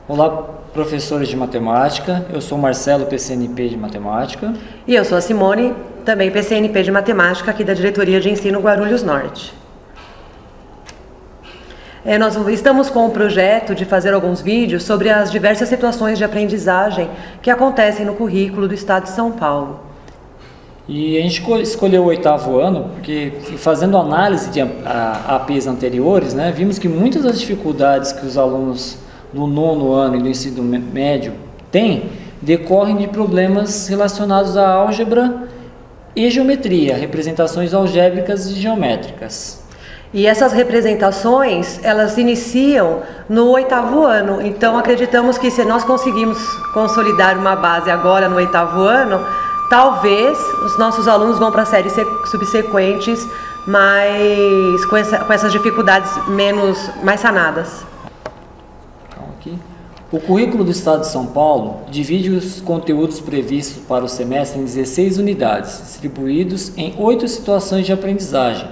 Olá, professores de matemática. Eu sou Marcelo, PCNP de matemática. E eu sou a Simone, também PCNP de matemática, aqui da Diretoria de Ensino Guarulhos Norte. Nós estamos com o projeto de fazer alguns vídeos sobre as diversas situações de aprendizagem que acontecem no currículo do Estado de São Paulo. E a gente escolheu o 8º ano porque, fazendo análise de APs anteriores, vimos que muitas das dificuldades que os alunos do 9º ano e do ensino médio têm decorrem de problemas relacionados à álgebra e geometria, representações algébricas e geométricas. E essas representações, elas iniciam no 8º ano, então acreditamos que se nós conseguimos consolidar uma base agora no 8º ano, talvez os nossos alunos vão para séries subsequentes, mas com essas dificuldades mais sanadas. O currículo do Estado de São Paulo divide os conteúdos previstos para o semestre em 16 unidades, distribuídos em 8 situações de aprendizagem.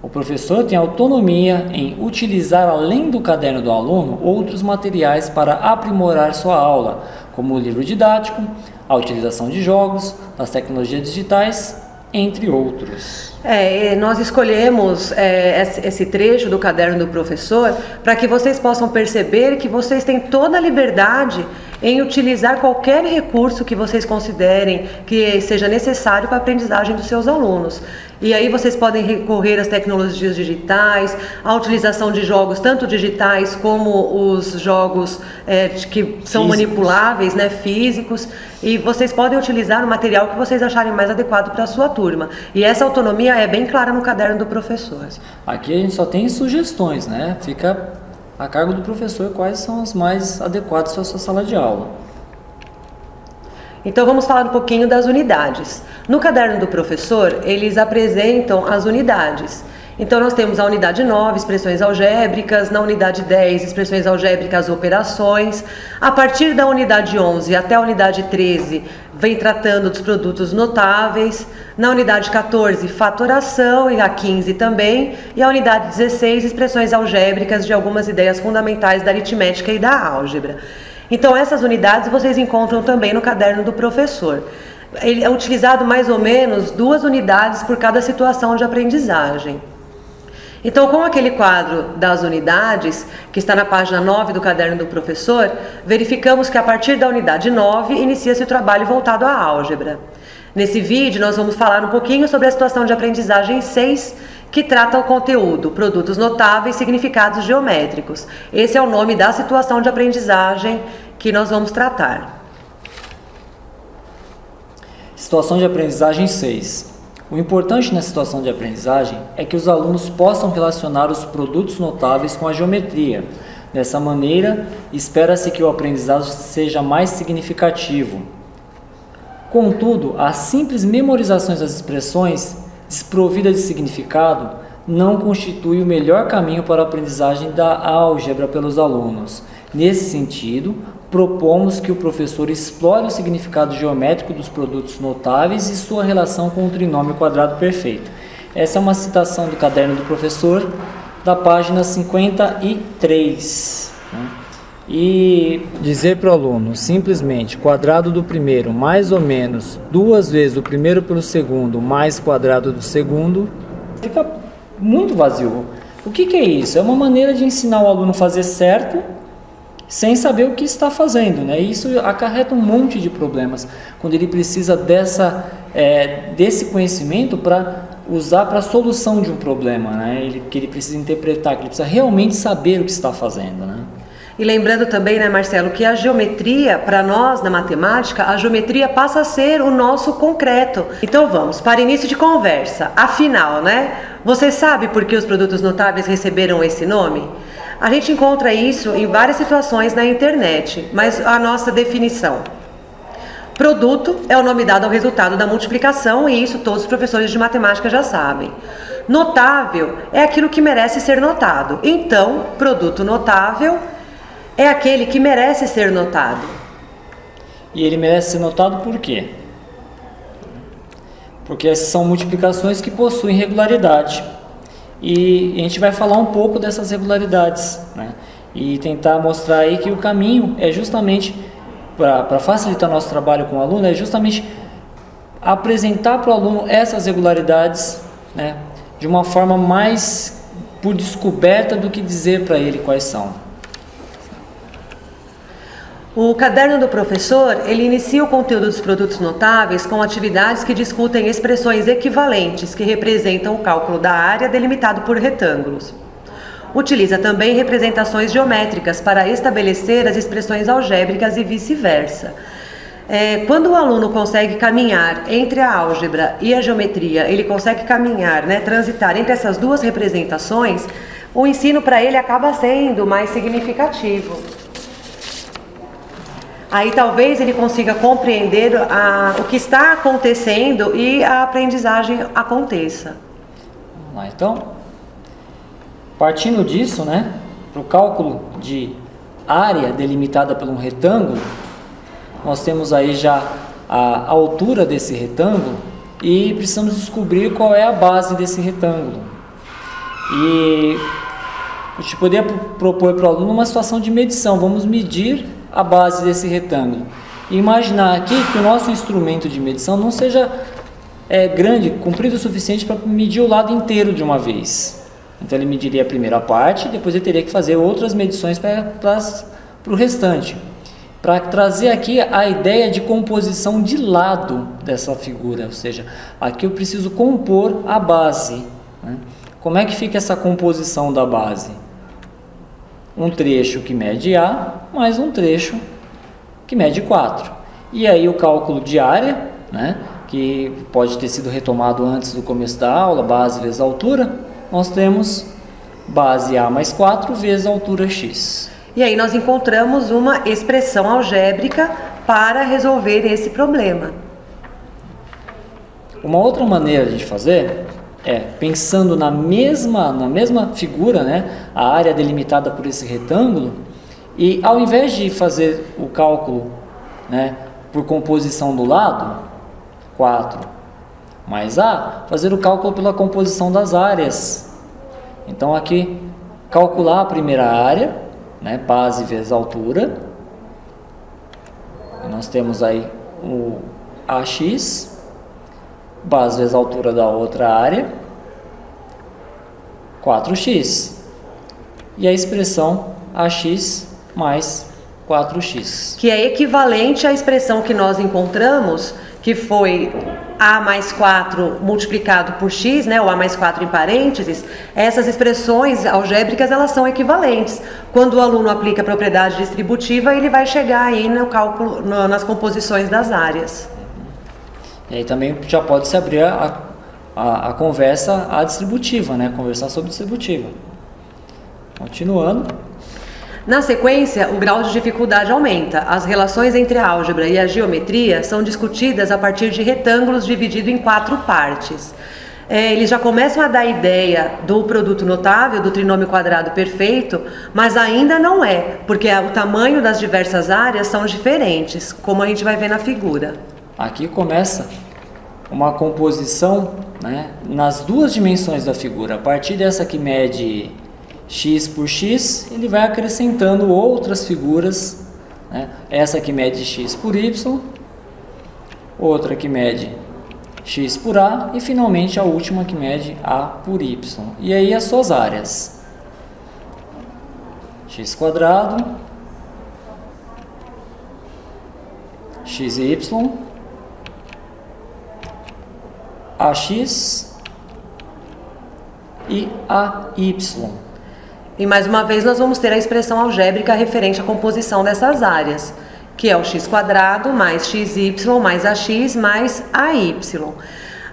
O professor tem autonomia em utilizar, além do caderno do aluno, outros materiais para aprimorar sua aula, como o livro didático, a utilização de jogos, das tecnologias digitais, entre outros. Nós escolhemos esse trecho do caderno do professor para que vocês possam perceber que vocês têm toda a liberdade em utilizar qualquer recurso que vocês considerem que seja necessário para a aprendizagem dos seus alunos. E aí vocês podem recorrer às tecnologias digitais, à utilização de jogos tanto digitais como os jogos que são manipuláveis, físicos, e vocês podem utilizar o material que vocês acharem mais adequado para a sua turma. E essa autonomia é bem clara no caderno do professor. Aqui a gente só tem sugestões, Fica a cargo do professor quais são os mais adequados para a sua sala de aula. Então vamos falar um pouquinho das unidades. No caderno do professor, eles apresentam as unidades. Então nós temos a unidade 9, expressões algébricas, na unidade 10, expressões algébricas, operações. A partir da unidade 11 até a unidade 13, vem tratando dos produtos notáveis. Na unidade 14, fatoração, e a 15 também. E a unidade 16, expressões algébricas de algumas ideias fundamentais da aritmética e da álgebra. Então essas unidades vocês encontram também no caderno do professor. Ele é utilizado mais ou menos 2 unidades por cada situação de aprendizagem. Então, com aquele quadro das unidades, que está na página 9 do caderno do professor, verificamos que a partir da unidade 9 inicia-se o trabalho voltado à álgebra. Nesse vídeo nós vamos falar um pouquinho sobre a situação de aprendizagem 6, que trata o conteúdo, produtos notáveis, significados geométricos. Esse é o nome da situação de aprendizagem que nós vamos tratar. Situação de aprendizagem 6. O importante na situação de aprendizagem é que os alunos possam relacionar os produtos notáveis com a geometria. Dessa maneira, espera-se que o aprendizado seja mais significativo. Contudo, as simples memorizações das expressões, desprovidas de significado, não constitui o melhor caminho para a aprendizagem da álgebra pelos alunos. Nesse sentido, propomos que o professor explore o significado geométrico dos produtos notáveis e sua relação com o trinômio quadrado perfeito. Essa é uma citação do caderno do professor, da página 53. E dizer para o aluno, simplesmente, quadrado do primeiro mais ou menos 2 vezes o primeiro pelo segundo mais quadrado do segundo, fica muito vazio. O que é isso? É uma maneira de ensinar o aluno a fazer certo, sem saber o que está fazendo, Isso acarreta um monte de problemas, quando ele precisa desse conhecimento para usar para a solução de um problema, que ele precisa interpretar, que ele precisa realmente saber o que está fazendo, E lembrando também, Marcelo, que a geometria, para nós na matemática, a geometria passa a ser o nosso concreto. Então vamos, para início de conversa, afinal, você sabe por que os produtos notáveis receberam esse nome? A gente encontra isso em várias situações na internet, mas a nossa definição. Produto é o nome dado ao resultado da multiplicação, e isso todos os professores de matemática já sabem. Notável é aquilo que merece ser notado. Então, produto notável é aquele que merece ser notado. E ele merece ser notado por quê? Porque essas são multiplicações que possuem regularidade. E a gente vai falar um pouco dessas regularidades, e tentar mostrar aí que o caminho é justamente, para facilitar nosso trabalho com o aluno, é justamente apresentar para o aluno essas regularidades, né, de uma forma mais por descoberta do que dizer para ele quais são. O caderno do professor, ele inicia o conteúdo dos produtos notáveis com atividades que discutem expressões equivalentes que representam o cálculo da área delimitado por retângulos. Utiliza também representações geométricas para estabelecer as expressões algébricas e vice-versa. Quando o aluno consegue caminhar entre a álgebra e a geometria, ele consegue caminhar, né, transitar entre essas duas representações, o ensino para ele acaba sendo mais significativo. Aí talvez ele consiga compreender o que está acontecendo e a aprendizagem aconteça. Vamos lá, então, partindo disso, né, para o cálculo de área delimitada por um retângulo, nós temos aí já a altura desse retângulo e precisamos descobrir qual é a base desse retângulo. E a gente poderia propor para o aluno uma situação de medição. Vamos medir a base desse retângulo e imaginar aqui que o nosso instrumento de medição não seja grande, comprido o suficiente para medir o lado inteiro de uma vez. Então ele mediria a primeira parte, depois ele teria que fazer outras medições para o restante, para trazer aqui a ideia de composição de lado dessa figura, ou seja, aqui eu preciso compor a base, né? Como é que fica essa composição da base? Um trecho que mede A, mais um trecho que mede 4. E aí o cálculo de área, né, que pode ter sido retomado antes do começo da aula, base vezes altura, nós temos base A mais 4 vezes altura x. E aí nós encontramos uma expressão algébrica para resolver esse problema. Uma outra maneira de fazer pensando na mesma figura, né, a área delimitada por esse retângulo, e ao invés de fazer o cálculo, né, por composição do lado, 4 mais A, fazer o cálculo pela composição das áreas. Então aqui, calcular a primeira área, né, base vezes altura, e nós temos aí o AX, base vezes a altura da outra área, 4x, e a expressão AX mais 4x. Que é equivalente à expressão que nós encontramos, que foi A mais 4 multiplicado por x, né, ou A mais 4 em parênteses. Essas expressões algébricas, elas são equivalentes. Quando o aluno aplica a propriedade distributiva, ele vai chegar aí no cálculo, nas composições das áreas. E aí também já pode se abrir a conversa distributiva, né? Conversar sobre distributiva. Continuando. Na sequência, o grau de dificuldade aumenta. As relações entre a álgebra e a geometria são discutidas a partir de retângulos divididos em 4 partes. Eles já começam a dar ideia do produto notável, do trinômio quadrado perfeito, mas ainda não é, porque o tamanho das diversas áreas são diferentes, como a gente vai ver na figura. Aqui começa uma composição, né, nas duas dimensões da figura. A partir dessa que mede x por x, ele vai acrescentando outras figuras, né? Essa que mede x por y, outra que mede x por a e finalmente a última que mede a por y. E aí as suas áreas: x quadrado, xy, AX e AY. E mais uma vez nós vamos ter a expressão algébrica referente à composição dessas áreas, que é o x quadrado mais xy mais AX mais AY.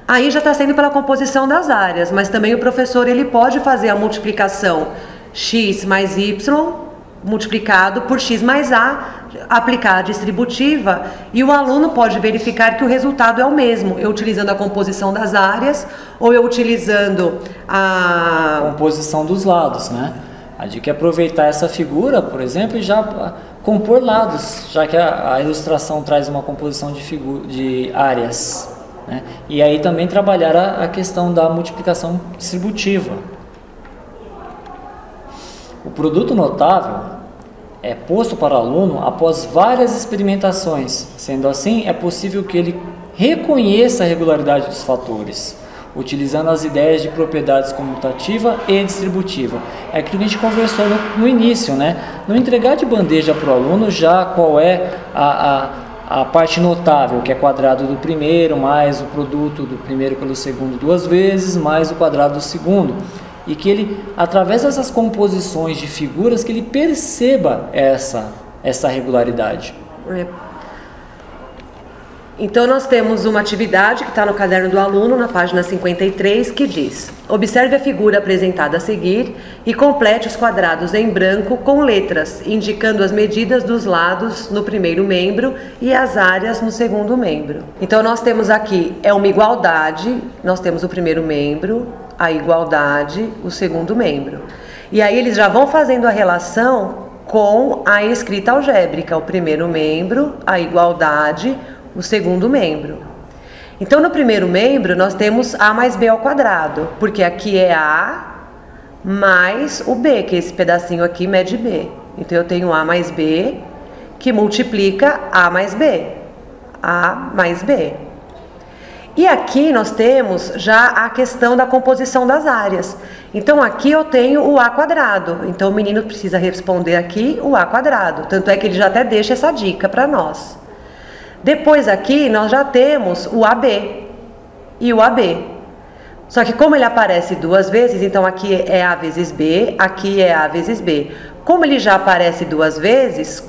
Aí já está sendo pela composição das áreas, mas também o professor ele pode fazer a multiplicação x mais y multiplicado por x mais a, aplicar a distributiva, e o aluno pode verificar que o resultado é o mesmo, eu utilizando a composição das áreas ou eu utilizando a composição dos lados, né? A dica é aproveitar essa figura, por exemplo, e já compor lados, já que a ilustração traz uma composição de áreas, né? E aí também trabalhar a questão da multiplicação distributiva. O produto notável é posto para o aluno após várias experimentações. Sendo assim, é possível que ele reconheça a regularidade dos fatores, utilizando as ideias de propriedades comutativa e distributiva. É aquilo que a gente conversou no início, né? Não entregar de bandeja para o aluno já qual é a parte notável, que é quadrado do primeiro, mais o produto do primeiro pelo segundo 2 vezes, mais o quadrado do segundo. E que ele, através dessas composições de figuras, que ele perceba essa regularidade. Então nós temos uma atividade que está no caderno do aluno, na página 53, que diz: observe a figura apresentada a seguir e complete os quadrados em branco com letras, indicando as medidas dos lados no primeiro membro e as áreas no segundo membro. Então nós temos aqui, uma igualdade, nós temos o primeiro membro, a igualdade, o segundo membro. E aí eles já vão fazendo a relação com a escrita algébrica, o primeiro membro, a igualdade, o segundo membro. Então no primeiro membro nós temos A mais B ao quadrado, porque aqui é A mais o B, que esse pedacinho aqui mede B. Então eu tenho A mais B, que multiplica A mais B. A mais B. E aqui nós temos já a questão da composição das áreas. Então aqui eu tenho o A quadrado. Então o menino precisa responder aqui o A quadrado. Tanto é que ele já até deixa essa dica para nós. Depois aqui nós já temos o AB e o AB. Só que como ele aparece 2 vezes, então aqui é A vezes B, aqui é A vezes B. Como ele já aparece 2 vezes,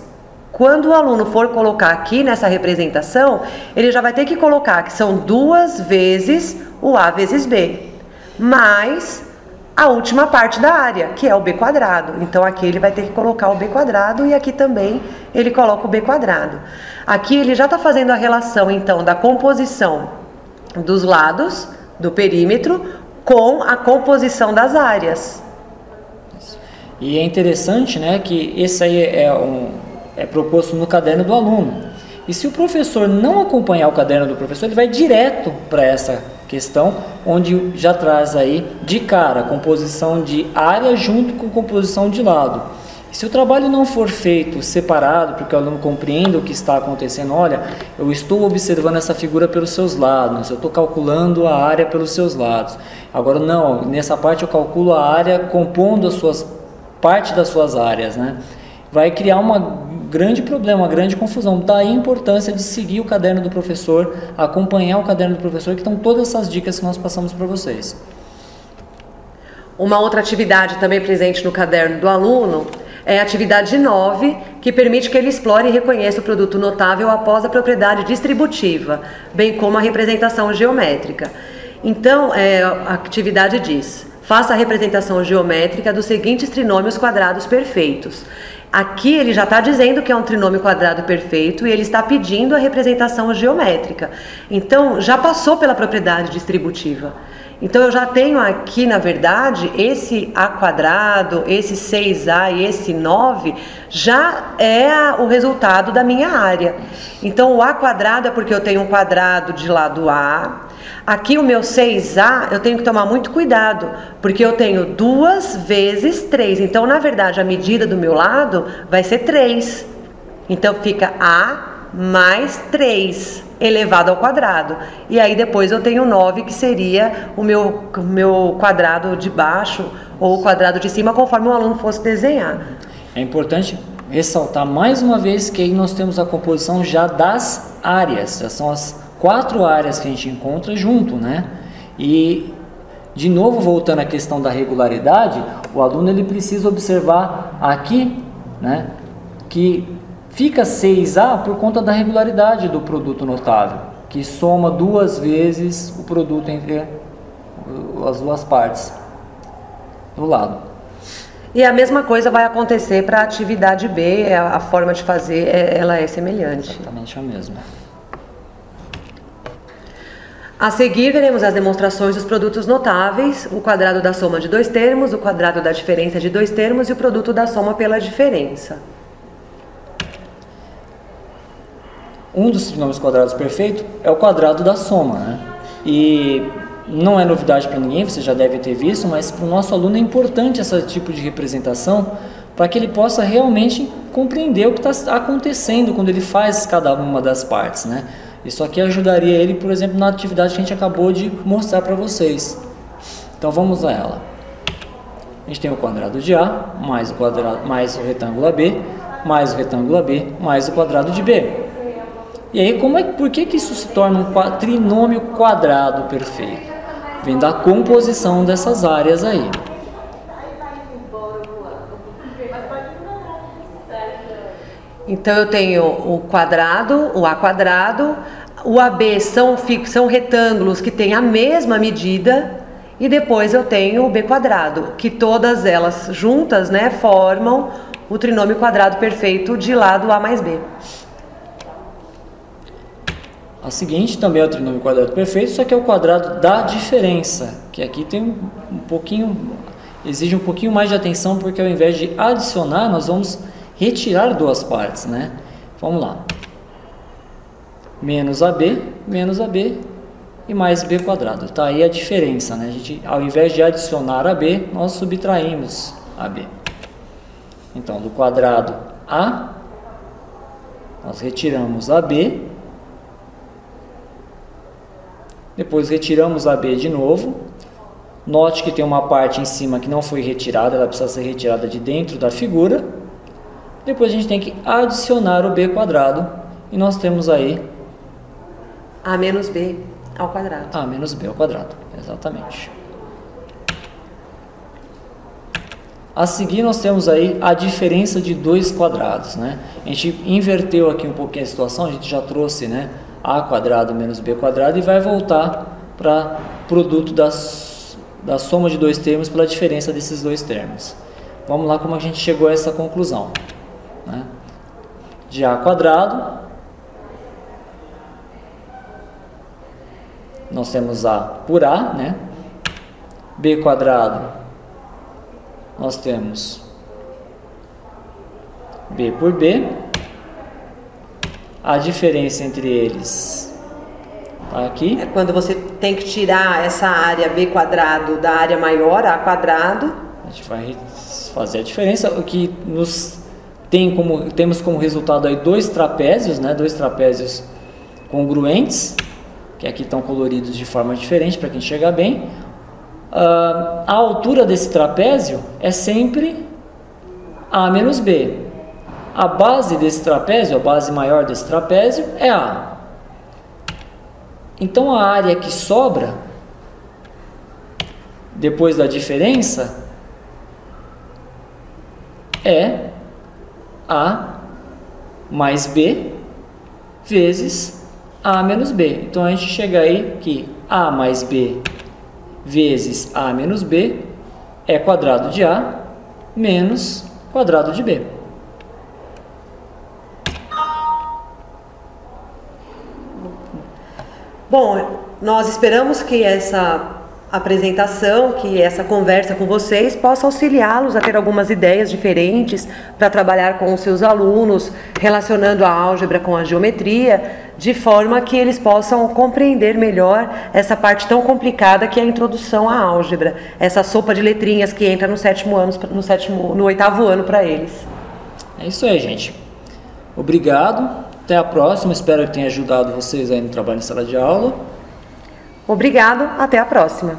quando o aluno for colocar aqui nessa representação, ele já vai ter que colocar que são 2 vezes o A vezes B, mais a última parte da área, que é o B quadrado. Então aqui ele vai ter que colocar o B quadrado e aqui também ele coloca o B quadrado. Aqui ele já está fazendo a relação então da composição dos lados do perímetro com a composição das áreas. E é interessante, né, que esse aí é proposto no caderno do aluno. E se o professor não acompanhar o caderno do professor, ele vai direto para essa questão, onde já traz aí de cara composição de área junto com composição de lado. E se o trabalho não for feito separado, porque o aluno compreenda o que está acontecendo, olha, eu estou observando essa figura pelos seus lados, eu estou calculando a área pelos seus lados. Agora não, nessa parte eu calculo a área compondo parte das suas áreas, né? Vai criar um grande problema, uma grande confusão. Daí a importância de seguir o caderno do professor, acompanhar o caderno do professor, que estão todas essas dicas que nós passamos para vocês. Uma outra atividade também presente no caderno do aluno é a atividade 9, que permite que ele explore e reconheça o produto notável após a propriedade distributiva, bem como a representação geométrica. Então, a atividade diz: faça a representação geométrica dos seguintes trinômios quadrados perfeitos. Aqui ele já está dizendo que é um trinômio quadrado perfeito e ele está pedindo a representação geométrica. Então, já passou pela propriedade distributiva. Então, eu já tenho aqui, na verdade, esse A quadrado, esse 6A e esse 9 já é o resultado da minha área. Então, o A quadrado é porque eu tenho um quadrado de lado A. Aqui o meu 6A, eu tenho que tomar muito cuidado, porque eu tenho 2 vezes 3. Então, na verdade, a medida do meu lado vai ser 3. Então, fica A mais 3 elevado ao quadrado. E aí depois eu tenho 9, que seria o meu quadrado de baixo ou o quadrado de cima, conforme o aluno fosse desenhar. É importante ressaltar mais uma vez que aí nós temos a composição já das áreas, já são as 4 áreas que a gente encontra junto, né? E de novo, voltando à questão da regularidade, o aluno ele precisa observar aqui, né, que fica 6A por conta da regularidade do produto notável, que soma 2 vezes o produto entre as duas partes do lado. E a mesma coisa vai acontecer para a atividade B, a forma de fazer ela é semelhante. Exatamente a mesma. A seguir, veremos as demonstrações dos produtos notáveis, o quadrado da soma de 2 termos, o quadrado da diferença de 2 termos e o produto da soma pela diferença. Um dos trinômios quadrados perfeitos é o quadrado da soma, né? E não é novidade para ninguém, você já deve ter visto, mas para o nosso aluno é importante esse tipo de representação, para que ele possa realmente compreender o que está acontecendo quando ele faz cada uma das partes, né? Isso aqui ajudaria ele, por exemplo, na atividade que a gente acabou de mostrar para vocês. Então vamos a ela. A gente tem o quadrado de A, mais o retângulo AB, mais o retângulo AB, mais o quadrado de B. E aí, por que isso se torna um trinômio quadrado perfeito? Vem da composição dessas áreas aí. Então eu tenho o quadrado, o A quadrado, o AB são retângulos que têm a mesma medida, e depois eu tenho o B quadrado, que todas elas juntas, né, formam o trinômio quadrado perfeito de lá do A mais B. A seguinte também é o trinômio quadrado perfeito, só que é o quadrado da diferença, que aqui tem exige um pouquinho mais de atenção, porque ao invés de adicionar, nós vamos retirar duas partes, né? Vamos lá. Menos AB e mais B quadrado. Tá aí a diferença, né? A gente, ao invés de adicionar AB, nós subtraímos AB. Então, do quadrado A, nós retiramos AB, depois retiramos AB de novo. Note que tem uma parte em cima que não foi retirada, ela precisa ser retirada de dentro da figura. Depois a gente tem que adicionar o B quadrado, e nós temos aí A menos B ao quadrado. A menos B ao quadrado, exatamente. A seguir nós temos aí a diferença de dois quadrados, né? A gente inverteu aqui um pouquinho a situação, a gente já trouxe, né, A quadrado menos B quadrado, e vai voltar para produto da soma de dois termos pela diferença desses dois termos. Vamos lá como a gente chegou a essa conclusão, né? De A quadrado, nós temos A por A, né? B quadrado, nós temos B por B. A diferença entre eles está aqui. É quando você tem que tirar essa área B quadrado da área maior, A quadrado. A gente vai fazer a diferença, o que temos como resultado aí dois trapézios, né? Dois trapézios congruentes, que aqui estão coloridos de forma diferente para quem enxergar bem. A altura desse trapézio é sempre A menos B. A base desse trapézio, a base maior desse trapézio é A. Então a área que sobra depois da diferença é A mais B vezes A menos B. Então a gente chega aí que A mais B vezes A menos B é quadrado de A menos quadrado de B. Bom, nós esperamos que essa apresentação, que essa conversa com vocês possa auxiliá-los a ter algumas ideias diferentes para trabalhar com os seus alunos, relacionando a álgebra com a geometria, de forma que eles possam compreender melhor essa parte tão complicada que é a introdução à álgebra, essa sopa de letrinhas que entra no oitavo ano para eles. É isso aí, gente. Obrigado. Até a próxima. Espero que tenha ajudado vocês aí no trabalho em sala de aula. Obrigado. Até a próxima.